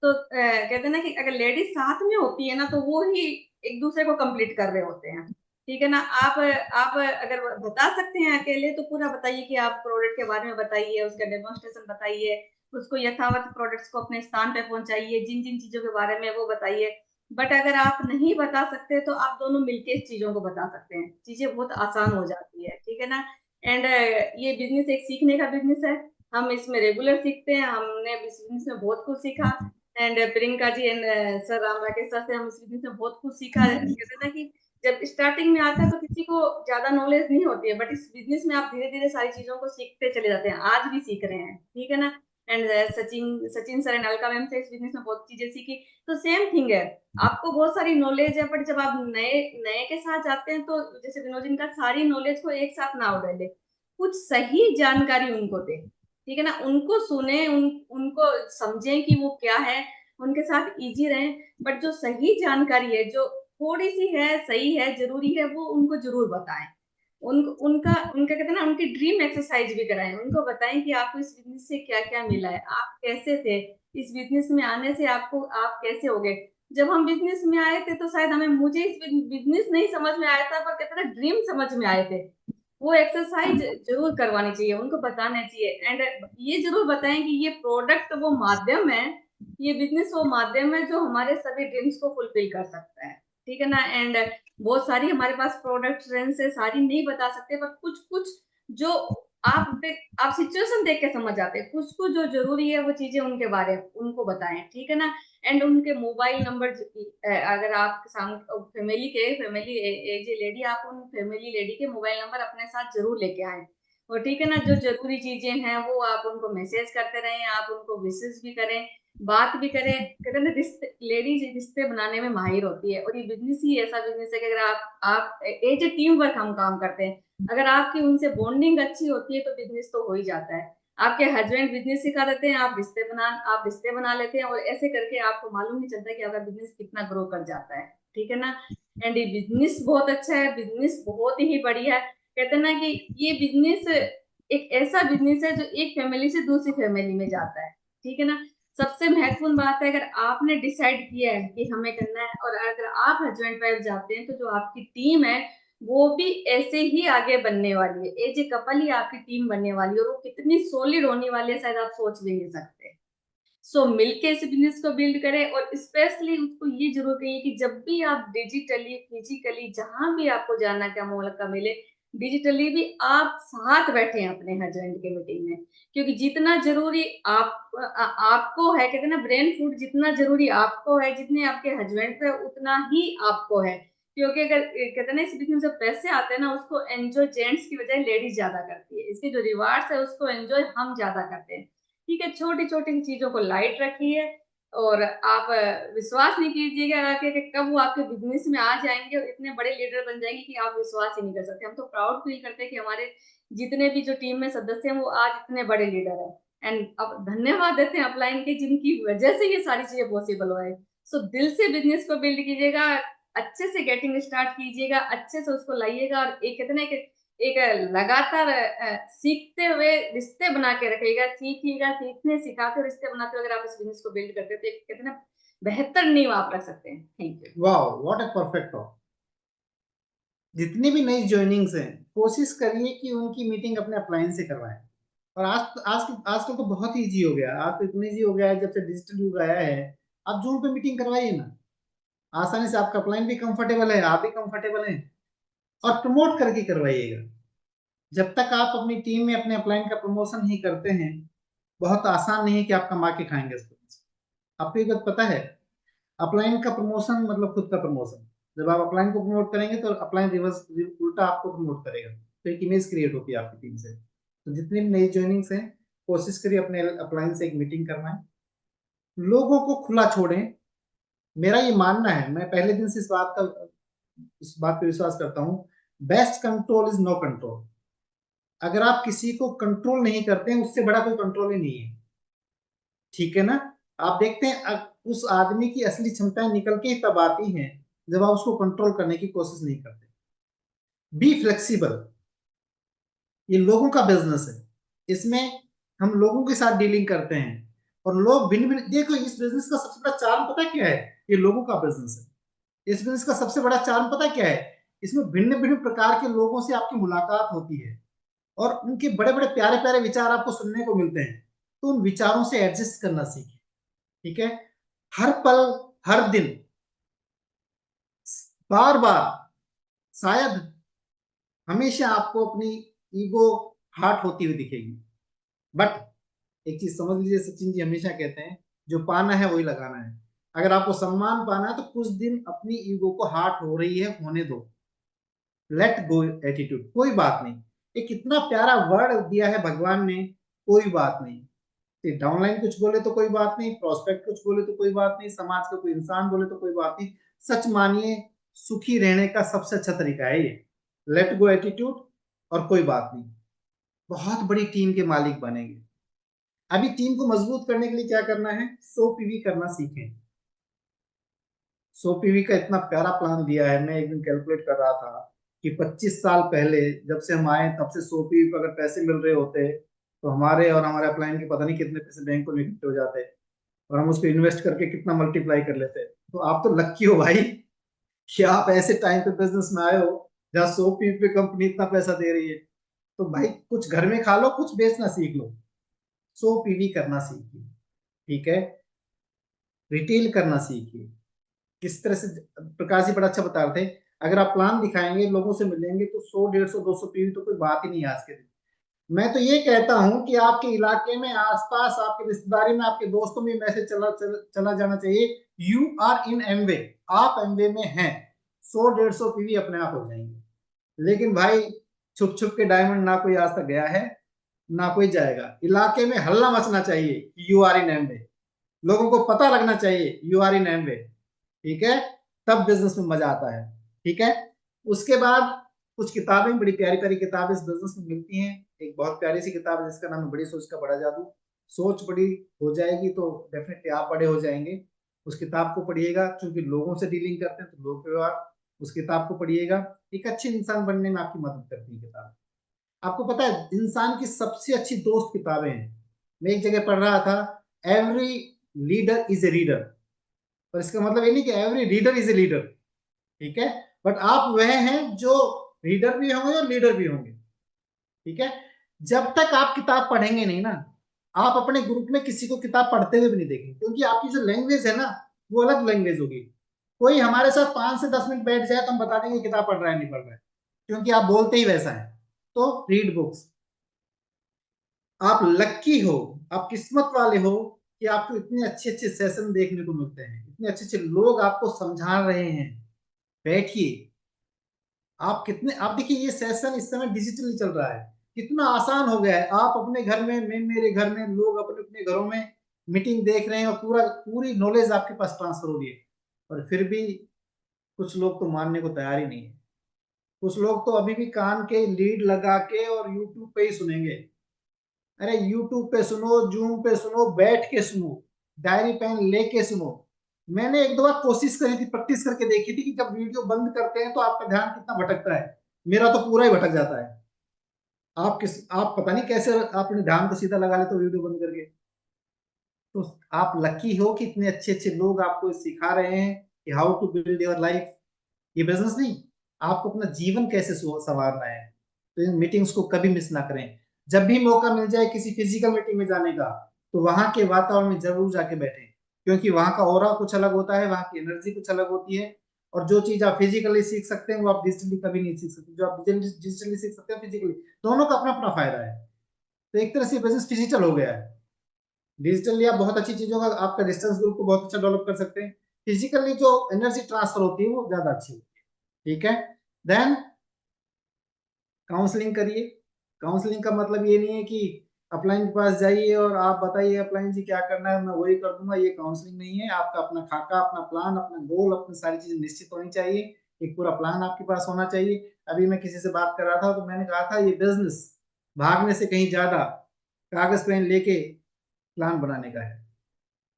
तो कहते हैं ना कि अगर लेडीज साथ में होती है ना तो वो ही एक दूसरे को कंप्लीट कर रहे होते हैं। ठीक है ना, आप अगर बता सकते हैं अकेले तो पूरा बताइए कि आप प्रोडक्ट के बारे में बताइए, उसका डेमोन्स्ट्रेशन बताइए, उसको यथावत प्रोडक्ट्स को अपने स्थान पे पहुंचाइए, जिन जिन चीजों के बारे में वो बताइए। बट अगर आप नहीं बता सकते तो आप दोनों मिलके इस चीजों को बता सकते हैं, चीजें बहुत आसान हो जाती है। ठीक है ना, एंड ये बिजनेस एक सीखने का बिजनेस है। हम इसमें रेगुलर सीखते हैं, हमने इस बिजनेस में बहुत कुछ सीखा। And Priyanka ji and sir Ram Rakesh sir से हम इस बिजनेस में बहुत कुछ सीखा। कहते हैं ना कि जब स्टार्टिंग में आता है तो किसी को ज्यादा नॉलेज नहीं होती है, बट इस बिजनेस में आप धीरे धीरे सारी चीजों को सीखते चले जाते हैं, आज भी सीख रहे हैं। ठीक है ना, and Sachin Sachin sir and Alka ma'am से इस बिजनेस में बहुत चीजें सीखी। तो सेम थिंग है, आपको बहुत सारी नॉलेज है, बट जब आप नए नए के साथ जाते हैं तो जैसे विनोद जी का सारी नॉलेज को एक साथ ना उड़े, कुछ सही जानकारी उनको दे। ठीक है ना, उनको सुने, उनको समझें कि वो क्या है, उनके साथ इजी रहें। बट जो सही जानकारी है, जो थोड़ी सी है, सही है, जरूरी है, वो उनको जरूर बताएं। उनका उनका कहते हैं ना उनकी ड्रीम एक्सरसाइज भी कराएं, उनको बताएं कि आपको इस बिजनेस से क्या क्या मिला है, आप कैसे थे, इस बिजनेस में आने से आपको आप कैसे हो गए। जब हम बिजनेस में आए थे तो शायद हमें मुझे इस बिजनेस नहीं समझ में आया था, पर कहते हैं ना ड्रीम समझ में आए थे। वो एक्सरसाइज जरूर करवानी चाहिए, उनको बताना चाहिए। एंड ये जरूर बताएं कि ये प्रोडक्ट वो माध्यम है, ये बिजनेस वो माध्यम है जो हमारे सभी ड्रीम्स को फुलफिल कर सकता है। ठीक है ना। एंड बहुत सारी हमारे पास प्रोडक्ट रेंज है, सारी नहीं बता सकते, पर कुछ कुछ जो आप सिचुएशन देख के समझ जाते हैं, कुछ कुछ जो जरूरी है वो चीजें उनके बारे में उनको बताएं, ठीक है ना। एंड उनके मोबाइल नंबर, अगर आप फैमिली एज ए लेडी, आप उन फैमिली लेडी के मोबाइल नंबर अपने साथ जरूर लेके आए। और ठीक है ना, जो जरूरी चीजें हैं वो आप उनको मैसेज करते रहें, आप उनको विशेष भी करें, बात भी करें। कहते हैं ना, रिश्ते, लेडीज रिश्ते बनाने में माहिर होती है, और ये बिजनेस ही ऐसा बिजनेस है कि अगर आप एज ए टीम वर्क हम काम करते हैं, अगर आपकी उनसे बॉन्डिंग अच्छी होती है तो बिजनेस तो हो ही जाता है। आपके हस्बैंड बिजनेस सिखा देते हैं, आप रिश्ते बना लेते हैं, और ऐसे करके आपको मालूम नहीं चलता कि आपका बिजनेस कितना ग्रो कर जाता है, ठीक है ना। एंड ये बिजनेस बहुत अच्छा है, बिजनेस बहुत ही बढ़िया है। कहते हैं ना कि ये बिजनेस एक ऐसा बिजनेस है जो एक फैमिली से दूसरी फैमिली में जाता है, ठीक है ना। सबसे महत्वपूर्ण बात है, अगर आपने डिसाइड किया है कि हमें करना है, और अगर आप हस्बैंड वाइफ जाते हैं, तो जो आपकी टीम है वो भी ऐसे ही आगे बनने वाली है, एज ए कपल ही आपकी टीम बनने वाली है, और वो कितनी सॉलिड होने वाली है शायद आप सोच भी नहीं सकते। सो मिलके इस बिजनेस को बिल्ड करें, और स्पेशली उसको ये जरूर कहिए कि जब भी आप डिजिटली फिजिकली जहां भी आपको जाना का मौका मिले, डिजिटली भी आप साथ बैठे अपने हस्बैंड के मीटिंग में, क्योंकि जितना जरूरी आपको है, कहते हैं ना, ब्रेन फूड जितना जरूरी आपको है, जितने आपके हस्बैंड पे उतना ही आपको है। क्योंकि अगर कहते हैं ना, इस बिजनेस में जब पैसे आते हैं ना, उसको एंजॉय जेंट्स की बजाय लेडीज ज्यादा करती है, इसके जो रिवार्ड्स है उसको एंजॉय हम ज्यादा करते हैं, ठीक है। छोटी छोटी चीजों को लाइट रखिए, और आप विश्वास नहीं कीजिएगा आके कि कब वो आपके बिजनेस में आ जाएंगे और इतने बड़े लीडर बन जाएंगे कि आप विश्वास ही नहीं कर सकते। हम तो प्राउड फील करते हैं कि हमारे जितने भी जो टीम में सदस्य हैं वो आज इतने बड़े लीडर हैं। एंड अब धन्यवाद देते हैं अपलाइन के, जिनकी वजह से ये सारी चीजें पॉसिबल हुआ है। सो दिल से बिजनेस को बिल्ड कीजिएगा, अच्छे से गेटिंग स्टार्ट कीजिएगा, अच्छे से उसको लाइएगा, और एक कहते हैं ना कि एक लगातार सीखते हुए रिश्ते बना के रखिएगा, सीखिएगा, सीखने सिखाते रिश्ते बनाते हुए अगर आप इस बिजनेस को बिल्ड करते हैं तो एक कहते हैं ना, बेहतर नींव आप रख सकते हैं। Thank you. वाह, व्हाट ए परफेक्ट टॉक। जितनी भी नई ज्वाइनिंग्स हैं, कोशिश करिए कि उनकी मीटिंग अपने अपलाइन से करवाएं। और आजकल तो बहुत ही इजी हो गया, आज तो इतना इजी हो गया है जब से डिजिटल युग आया है। आप जूम पे मीटिंग करवाइए ना, आसानी से। आपका अपलाइन भी कंफर्टेबल है, आप भी कंफर्टेबल हैं, और प्रमोट करके करवाइएगा। जब तक आप अपनी टीम में अपने अपलाइन का प्रमोशन नहीं करते हैं, बहुत आसान नहीं है कि आप कमा के खाएंगे इसको। आपको ये बात पता है, अपलाइन का प्रमोशन मतलब खुद का प्रमोशन। जब आप अपलाइन को प्रमोट करेंगे तो अपलाइन रिवर्स उल्टा आपको प्रमोट करेगा, तो एक इमेज क्रिएट होती है आपकी टीम से। तो जितनी भी नई ज्वाइनिंग्स हैं, कोशिश करिए अपने अपलाइन से एक मीटिंग करवाएं, लोगों को खुला छोड़ें। मेरा ये मानना है, मैं पहले दिन से इस बात पे विश्वास करता हूँ, best control is no control. अगर आप किसी को कंट्रोल नहीं करते हैं, उससे बड़ा कोई कंट्रोल ही नहीं है, ठीक है ना। आप देखते हैं उस आदमी की असली क्षमताएं निकल के ही तब आती हैं जब आप उसको कंट्रोल करने की कोशिश नहीं करते। Be flexible. ये लोगों का बिजनेस है, इसमें हम लोगों के साथ डीलिंग करते हैं, और लोग भिन्न भिन्न, देखो इस बिजनेस का सबसे बड़ा चार्म पता क्या है? ये लोगों का बिजनेस है। इस बिजनेस का सबसे बड़ा चार्म पता क्या है? इसमें भिन्न भिन्न प्रकार के लोगों से आपकी मुलाकात होती है, और उनके बड़े बड़े प्यारे प्यारे विचार आपको सुनने को मिलते हैं। तो उन विचारों से एडजस्ट करना सीखें, ठीक है। हर पल, हर दिन, बार बार, शायद हमेशा आपको अपनी ईगो हार्ट होती हुई दिखेगी, बट एक चीज समझ लीजिए, सचिन जी हमेशा कहते हैं, जो पाना है वही लगाना है। अगर आपको सम्मान पाना है तो कुछ दिन अपनी ईगो को हार्ट हो रही है होने दो, लेट गो एटीट्यूड, कोई बात नहीं। एक इतना प्यारा वर्ड दिया है भगवान ने, कोई बात नहीं। डाउनलाइन कुछ बोले तो कोई बात नहीं, प्रोस्पेक्ट कुछ बोले तो कोई बात नहीं, समाज का कोई इंसान बोले तो कोई बात नहीं। सच मानिए, सुखी रहने का सबसे अच्छा तरीका है ये, लेट गो एटीट्यूड, और कोई बात नहीं। बहुत बड़ी टीम के मालिक बनेंगे। अभी टीम को मजबूत करने के लिए क्या करना है? 100 पीवी करना सीखें। 100 पीवी का इतना प्यारा प्लान दिया है, मैं एक दिन कैलकुलेट कर रहा था कि 25 साल पहले जब से हम आए तब से 100 पीवी पर अगर पैसे मिल रहे होते तो हमारे और हमारे अपलाइन के पता नहीं कितने पैसे बैंकों में इकट्ठे हो जाते, और हम उसको इन्वेस्ट करके कितना मल्टीप्लाई कर लेते। तो आप तो लक्की हो भाई कि आप ऐसे टाइम पे बिजनेस में आए हो जहाँ 100 पीवी पे कंपनी इतना पैसा दे रही है। तो भाई कुछ घर में खा लो, कुछ बेचना सीख लो, 100 पीवी करना सीखिए, ठीक है। रिटेल करना सीखिए, किस तरह से प्रकाश जी बड़ा अच्छा बता रहे थे, अगर आप प्लान दिखाएंगे, लोगों से मिलेंगे, तो 100, 150, 200 पीवी तो कोई बात ही नहीं है आज के दिन। मैं तो ये कहता हूं कि आपके इलाके में, आसपास, आपकी रिश्तेदारी में, आपके दोस्तों में मैसेज चला जाना चाहिए, यू आर इन एमवे, आप एमवे में हैं, 100, 150 पीवी अपने आप हो जाएंगे। लेकिन भाई छुप छुप के डायमंड ना कोई आज तक गया है, ना कोई जाएगा। इलाके में हल्ला मचना चाहिए, यू आर इन एमवे, लोगों को पता लगना चाहिए यू आर इन एमवे, ठीक है, तब बिजनेस में मजा आता है। ठीक है, उसके बाद कुछ किताबें, बड़ी प्यारी प्यारी किताबें इस बिजनेस में मिलती हैं। एक बहुत प्यारी सी किताब है जिसका नाम है बड़ी सोच का बड़ा जादू। सोच बड़ी हो जाएगी तो डेफिनेटली आप बड़े हो जाएंगे। उस किताब को पढ़िएगा, क्योंकि लोगों से डीलिंग करते हैं तो लोग व्यवहार, उस किताब को पढ़िएगा। एक अच्छे इंसान बनने में आपकी मदद करती है किताब। आपको पता है इंसान की सबसे अच्छी दोस्त किताबें हैं। मैं एक जगह पढ़ रहा था, every leader is a reader, और इसका मतलब ये नहीं कि every reader is a leader, ठीक है, बट आप वह हैं जो रीडर भी होंगे और लीडर भी होंगे। ठीक है, जब तक आप किताब पढ़ेंगे नहीं ना, आप अपने ग्रुप में किसी को किताब पढ़ते हुए भी नहीं देखेंगे, क्योंकि आपकी जो लैंग्वेज है ना, वो अलग लैंग्वेज होगी। कोई हमारे साथ 5 से 10 मिनट बैठ जाए तो हम बता देंगे किताब पढ़ रहा है नहीं पढ़ रहा है, क्योंकि आप बोलते ही वैसा है। तो रीड बुक्स। आप लक्की हो, आप किस्मत वाले हो कि आपको इतने अच्छे अच्छे सेशन देखने को मिलते हैं, इतने अच्छे अच्छे लोग आपको समझा रहे हैं। बैठिए, आप कितने, आप देखिए ये सेशन इस समय डिजिटली चल रहा है, कितना आसान हो गया है। आप अपने घर में, मैं मेरे घर में, लोग अपने अपने घरों में मीटिंग देख रहे हैं और पूरी नॉलेज आपके पास ट्रांसफर हो रही है। और फिर भी कुछ लोग तो मानने को तैयार ही नहीं है। कुछ लोग तो अभी भी कान के लीड लगा के और यूट्यूब पे ही सुनेंगे। अरे यूट्यूब पे सुनो, जूम पे सुनो, बैठ के सुनो, डायरी पेन लेके सुनो। मैंने एक दो बार कोशिश करी थी, प्रैक्टिस करके देखी थी कि जब वीडियो बंद करते हैं तो आपका ध्यान कितना भटकता है। मेरा तो पूरा ही भटक जाता है। आप पता नहीं कैसे आपने ध्यान को सीधा लगा लेते हो वीडियो बंद करके। तो आप लकी हो कि इतने अच्छे अच्छे लोग आपको सिखा रहे हैं कि how to build your life. ये बिजनेस नहीं, आपको अपना जीवन कैसे संवारना है। तो इन मीटिंग्स को कभी मिस ना करें। जब भी मौका मिल जाए किसी फिजिकल मीटिंग में जाने का, तो वहां के वातावरण में जरूर जाके बैठें, क्योंकि वहां का ऑरा कुछ अलग होता है, वहां की एनर्जी कुछ अलग होती है। और जो चीज आप फिजिकली सीख सकते हैं वो आप डिजिटली कभी नहीं सीख सकते। जो आप डिजिटली सीख सकते हैं फिजिकली, दोनों का अपना अपना फायदा है। तो एक तरह से बिजनेस डिजिटल हो गया है। डिजिटली आप बहुत अच्छी चीजों का, आपका डिस्टेंस ग्रुप को बहुत अच्छा डेवलप कर सकते हैं। फिजिकली जो एनर्जी ट्रांसफर होती है वो ज्यादा अच्छी होती है। ठीक है, देन काउंसलिंग करिए। काउंसलिंग का मतलब ये नहीं है कि अपलाइन के पास जाइए और आप बताइए अपलाइन जी क्या करना है, मैं वही कर दूंगा। ये काउंसलिंग नहीं है। आपका अपना खाका, अपना प्लान, अपना गोल, अपनी सारी चीजें निश्चित होनी चाहिए। एक पूरा प्लान आपके पास होना चाहिए। अभी मैं किसी से बात कर रहा था तो मैंने कहा था ये बिजनेस भागने से कहीं ज्यादा कागज पेन लेके प्लान बनाने का है।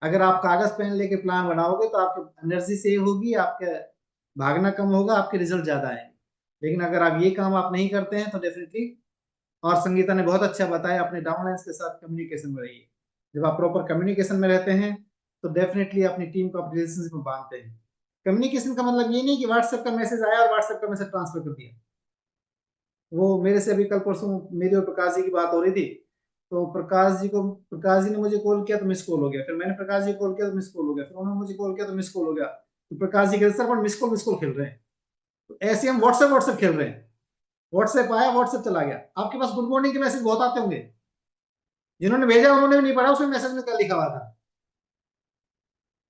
अगर आप कागज पेन लेके प्लान बनाओगे तो आपकी एनर्जी सेव होगी, आपका भागना कम होगा, आपके रिजल्ट ज्यादा आएंगे। लेकिन अगर आप ये काम आप नहीं करते हैं तो डेफिनेटली, और संगीता ने बहुत अच्छा बताया, अपने डाउनलाइंस के साथ कम्युनिकेशन में रहिए। जब आप प्रॉपर कम्युनिकेशन में रहते हैं तो डेफिनेटली अपनी टीम को आप रिलेशनशिप में बांधते हैं। कम्युनिकेशन का मतलब ये नहीं कि व्हाट्सएप का मैसेज आया और व्हाट्सएप का मैसेज ट्रांसफर कर दिया। वो मेरे से अभी कल परसों मेरी और प्रकाश जी की बात हो रही थी, तो प्रकाश जी ने मुझे कॉल किया तो मिस कॉल हो गया, फिर मैंने प्रकाश जी को कॉल किया तो मिस कॉल हो गया, फिर उन्होंने मुझे कॉल किया तो मिस कॉल हो गया। तो प्रकाश जी कहते सर पर मिस कॉल खेल रहे हैं। तो ऐसे हम व्हाट्सएप व्हाट्सएप खेल रहे हैं। व्हाट्सएप आया, व्हाट्सएप चला गया। आपके पास गुड मॉर्निंग के मैसेज बहुत आते होंगे, जिन्होंने भेजा उन्होंने भी नहीं पढ़ा उसमें मैसेज में क्या लिखा हुआ था।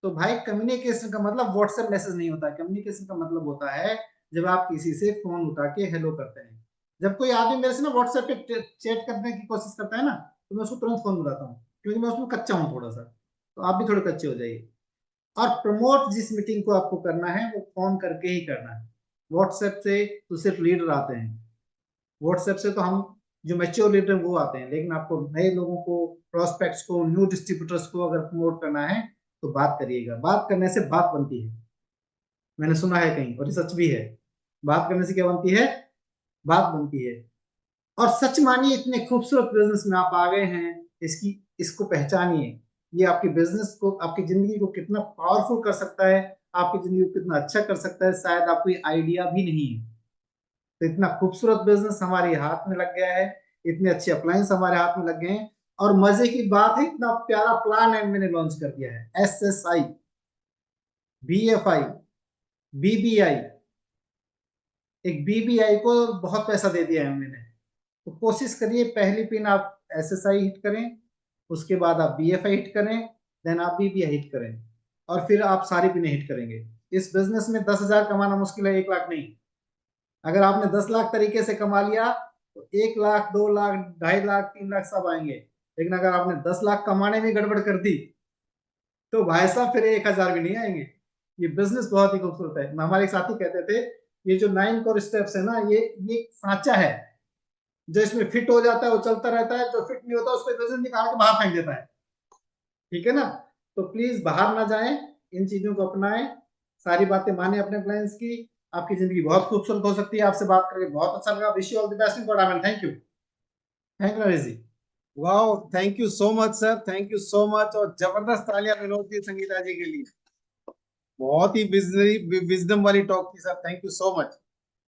तो भाई कम्युनिकेशन का मतलब व्हाट्सएप मैसेज नहीं होता है। कम्युनिकेशन का मतलब होता है जब आप किसी से फोन उठा के हेलो करते हैं। जब कोई आदमी मेरे से ना व्हाट्सएप पे चैट करने की कोशिश करता है ना, तो मैं उसको तुरंत फोन बुलाता हूँ, क्योंकि मैं उसमें कच्चा हूँ थोड़ा सा। तो आप भी थोड़े कच्चे हो जाइए। और प्रमोट जिस मीटिंग को आपको करना है वो फोन करके ही करना है। व्हाट्सएप से तो सिर्फ लीडर आते हैं। व्हाट्सएप से तो हम जो मैच्योर लीडर वो आते हैं, लेकिन आपको नए लोगों को, प्रोस्पेक्ट्स को, न्यू डिस्ट्रीब्यूटर्स को अगर प्रमोट करना है तो बात करिएगा। बात करने से बात बनती है, मैंने सुना है कहीं, और ये सच भी है। बात करने से क्या बनती है? बात बनती है। और सच मानिए, इतने खूबसूरत बिजनेस में आप आ गए हैं, इसको पहचानिए। ये आपके बिजनेस को, आपकी जिंदगी को कितना पावरफुल कर सकता है, आपकी जिंदगी को कितना अच्छा कर सकता है, शायद आपको ये आइडिया भी नहीं है। तो इतना खूबसूरत बिजनेस हमारे हाथ में लग गया है, इतने अच्छे अप्लायंस हमारे हाथ में लग गए हैं। और मजे की बात है, इतना प्यारा प्लान है मैंने लॉन्च कर दिया है, SSI BFI बीबीआई, एक बीबीआई को बहुत पैसा दे दिया है हमने। तो कोशिश करिए पहली पिन आप एसएसआई हिट करें, उसके बाद आप बीएफआई हिट करें, देन आप बीबीआई हिट करें, और फिर आप सारी पिन हिट करेंगे। इस बिजनेस में 10,000 कमाना मुश्किल है, 1 लाख नहीं। अगर आपने 10 लाख तरीके से कमा लिया तो 1 लाख, 2 लाख, 2.5 लाख, 3 लाख सब आएंगे। लेकिन अगर आपने 10 लाख कमाने में गड़बड़ कर दी तो भाई साहब फिर 1,000 भी नहीं आएंगे। ये बिजनेस बहुत ही खूबसूरत है। हमारे एक साथी कहते थे ये जो 9 कोर स्टेप्स है ना, ये सांचा है। जो इसमें फिट हो जाता है वो चलता रहता है, जो फिट नहीं होता उसको वजन निकाल के बाहर फेंक देता है। ठीक है ना? तो प्लीज बाहर ना जाएं, इन चीजों को अपनाएं, सारी बातें माने अपने क्लाइंट्स की। आपकी जिंदगी बहुत खूबसूरत हो सकती है। आपसे बात करके बहुत अच्छा लगा। Wish you all the best in tournament. Thank you, thank you Naresh ji. Wow, thank you so much sir, thank you so much. और जबरदस्त तालियां विनोद जी, संगीता जी के लिए। बहुत ही विजडम वाली टॉक थी sir, thank you so much.